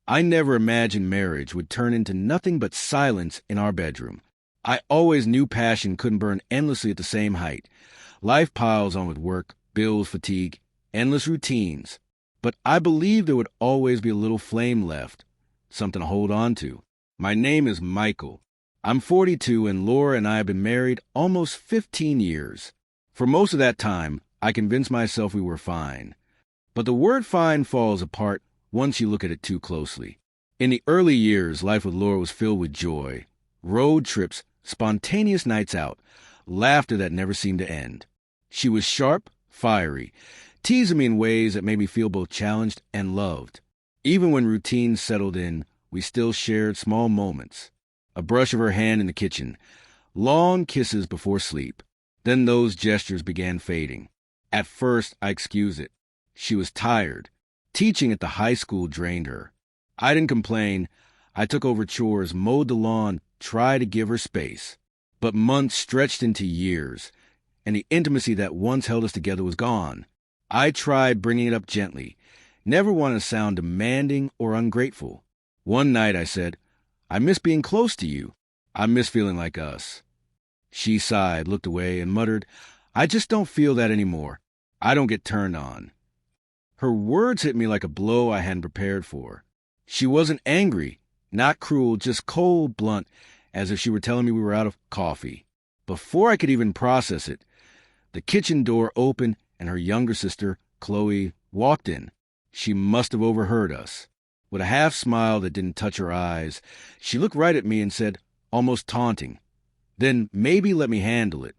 I never imagined marriage would turn into nothing but silence in our bedroom. I always knew passion couldn't burn endlessly at the same height. Life piles on with work, bills, fatigue, endless routines. But I believed there would always be a little flame left, something to hold on to. My name is Michael. I'm 42, and Laura and I have been married almost 15 years. For most of that time, I convinced myself we were fine. But the word fine falls apart once you look at it too closely. In the early years, life with Laura was filled with joy. Road trips, spontaneous nights out, laughter that never seemed to end. She was sharp, fiery, teasing me in ways that made me feel both challenged and loved. Even when routines settled in, we still shared small moments. A brush of her hand in the kitchen, long kisses before sleep. Then those gestures began fading. At first, I excused it. She was tired. Teaching at the high school drained her. I didn't complain. I took over chores, mowed the lawn, tried to give her space. But months stretched into years, and the intimacy that once held us together was gone. I tried bringing it up gently, never wanted to sound demanding or ungrateful. One night I said, "I miss being close to you. I miss feeling like us." She sighed, looked away, and muttered, "I just don't feel that anymore. I don't get turned on." Her words hit me like a blow I hadn't prepared for. She wasn't angry, not cruel, just cold, blunt, as if she were telling me we were out of coffee. Before I could even process it, the kitchen door opened and her younger sister, Chloe, walked in. She must have overheard us. With a half smile that didn't touch her eyes, she looked right at me and said, almost taunting, "Then maybe let me handle it."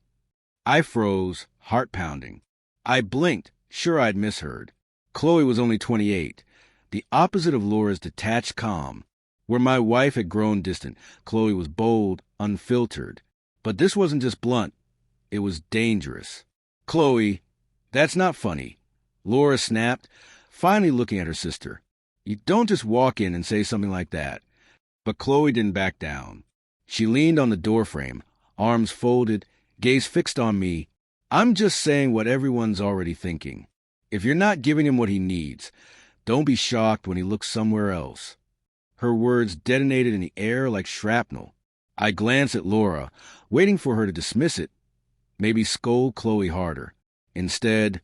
I froze, heart pounding. I blinked, sure I'd misheard. Chloe was only 28, the opposite of Laura's detached calm. Where my wife had grown distant, Chloe was bold, unfiltered. But this wasn't just blunt, it was dangerous. "Chloe, that's not funny," Laura snapped, finally looking at her sister. "You don't just walk in and say something like that." But Chloe didn't back down. She leaned on the doorframe, arms folded, gaze fixed on me. "I'm just saying what everyone's already thinking. If you're not giving him what he needs, don't be shocked when he looks somewhere else." Her words detonated in the air like shrapnel. I glanced at Laura, waiting for her to dismiss it, maybe scold Chloe harder. Instead,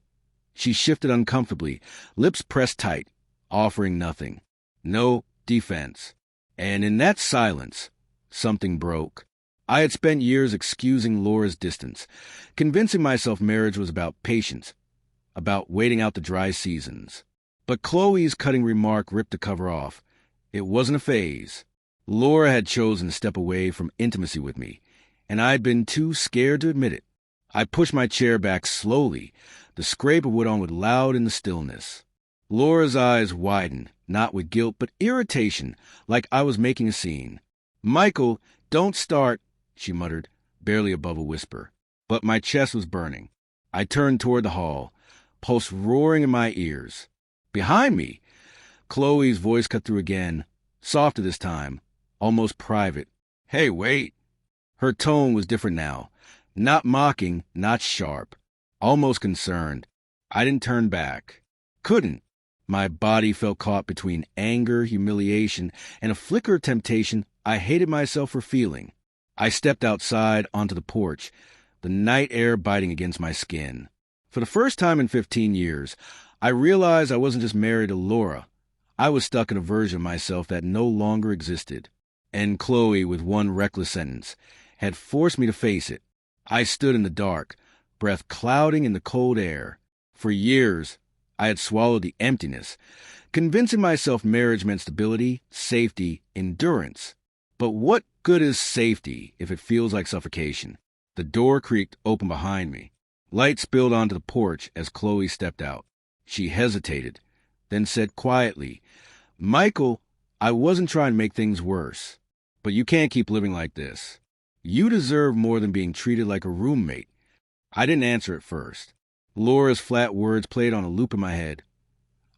she shifted uncomfortably, lips pressed tight, offering nothing. No defense. And in that silence, something broke. I had spent years excusing Laura's distance, convincing myself marriage was about patience, about waiting out the dry seasons. But Chloe's cutting remark ripped the cover off. It wasn't a phase. Laura had chosen to step away from intimacy with me, and I'd been too scared to admit it. I pushed my chair back slowly, the scrape of wood on wood loud in the stillness. Laura's eyes widened, not with guilt, but irritation, like I was making a scene. "Michael, don't start," she muttered, barely above a whisper. But my chest was burning. I turned toward the hall, pulse roaring in my ears. Behind me, Chloe's voice cut through again, softer this time, almost private. "Hey, wait." Her tone was different now. Not mocking, not sharp. Almost concerned. I didn't turn back. Couldn't. My body felt caught between anger, humiliation, and a flicker of temptation I hated myself for feeling. I stepped outside onto the porch, the night air biting against my skin. For the first time in 15 years, I realized I wasn't just married to Laura. I was stuck in a version of myself that no longer existed. And Chloe, with one reckless sentence, had forced me to face it. I stood in the dark, breath clouding in the cold air. For years, I had swallowed the emptiness, convincing myself marriage meant stability, safety, endurance. But what good is safety if it feels like suffocation? The door creaked open behind me. Light spilled onto the porch as Chloe stepped out. She hesitated, then said quietly, "Michael, I wasn't trying to make things worse, but you can't keep living like this. You deserve more than being treated like a roommate." I didn't answer at first. Laura's flat words played on a loop in my head.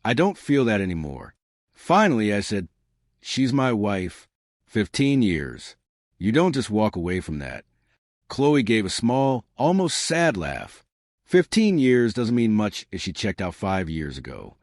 "I don't feel that anymore." Finally, I said, "She's my wife. 15 years. You don't just walk away from that." Chloe gave a small, almost sad laugh. 15 years doesn't mean much if she checked out 5 years ago.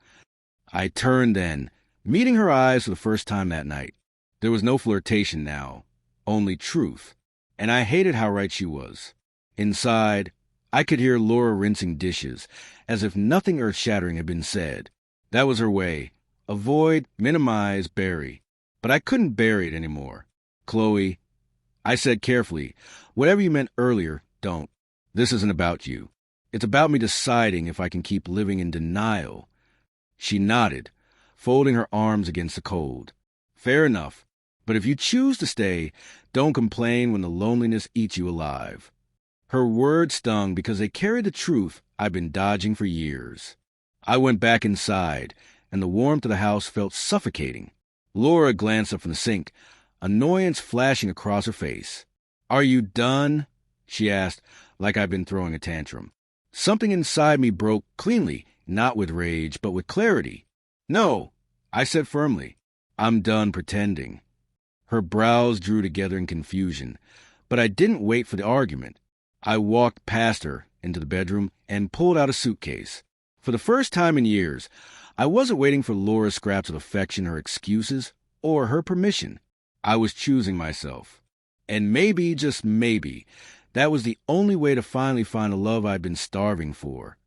I turned then, Meeting her eyes for the first time that night, there was no flirtation now, only truth, and I hated how right she was. Inside, I could hear Laura rinsing dishes, as if nothing earth-shattering had been said. That was her way. Avoid, minimize, bury. But I couldn't bury it anymore. Chloe, I said carefully, whatever you meant earlier, don't. This isn't about you. It's about me deciding if I can keep living in denial. She nodded, folding her arms against the cold. Fair enough. But if you choose to stay, don't complain when the loneliness eats you alive. Her words stung because they carried the truth I'd been dodging for years. I went back inside, and the warmth of the house felt suffocating. Laura glanced up from the sink, annoyance flashing across her face. Are you done? She asked, like I'd been throwing a tantrum. Something inside me broke cleanly, not with rage, but with clarity. No, I said firmly. I'm done pretending. Her brows drew together in confusion, but I didn't wait for the argument. I walked past her into the bedroom and pulled out a suitcase. For the first time in years, I wasn't waiting for Laura's scraps of affection or excuses, or her permission. I was choosing myself. And maybe, just maybe, that was the only way to finally find the love I'd been starving for.